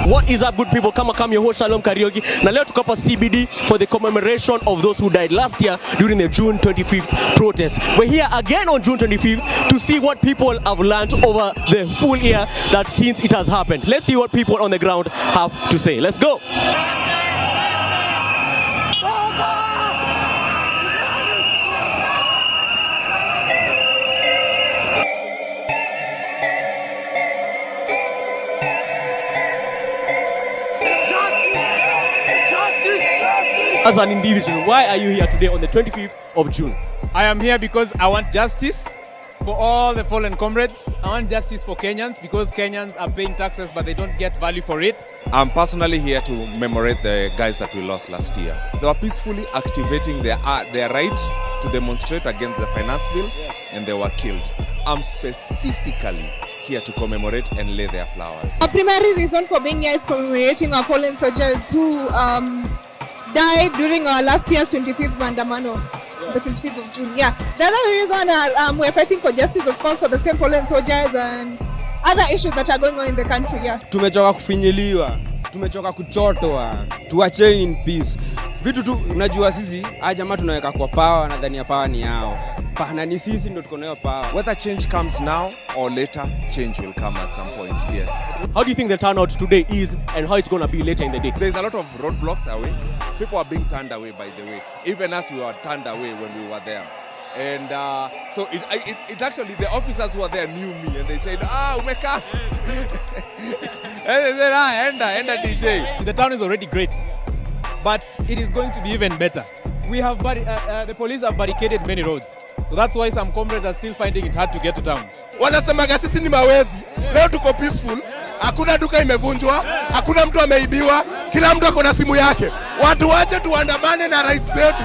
What is up, good people? Come your host Shalom Karaoke. Na leo tuko hapa CBD for the commemoration of those who died last year during the June 25th protest. We're here again on June 25th to see what people have learned over the full year that since it has happened. Let's see what people on the ground have to say. Let's go. As an individual, why are you here today on the 25th of June? I am here because I want justice for all the fallen comrades. I want justice for Kenyans because Kenyans are paying taxes but they don't get value for it. I'm personally here to commemorate the guys that we lost last year. They were peacefully activating their right to demonstrate against the finance bill and they were killed. I'm specifically here to commemorate and lay their flowers. Our primary reason for being here is commemorating our fallen soldiers who died during our last year's 25th Mandamano, the 25th of June. Yeah. The other reason we're fighting for justice, of course, for the same fallen soldiers and other issues that are going on in the country. Yeah. Tumechoka kufinyiliwa, tumechoka kuchotwa, tuacheni in peace. Vitu tu unajua sisi jamaa tunaweka kwa power na ndani ya power ni yao. Na ni sisi ndio tuko nayo power. Whether change comes now or later, change will come at some point. Yes. How do you think the turnout today is and how it's going to be later in the day? There's a lot of roadblocks away. People are being turned away, by the way. Even us, we were turned away when we were there. And so it actually, the officers who were there knew me and they said, umeka. And they said, enda DJ. The town is already great, but it is going to be even better. We have the police have barricaded many roads. So that's why some comrades are still finding it hard to get to town. Wanasemaga sisi ni mawezi. Leo tuko peaceful. Hakuna duka imevunjwa, hakuna mtu ameibiwa, kila mtu ako na simu yake. Watu wache tuandamane na rights zetu.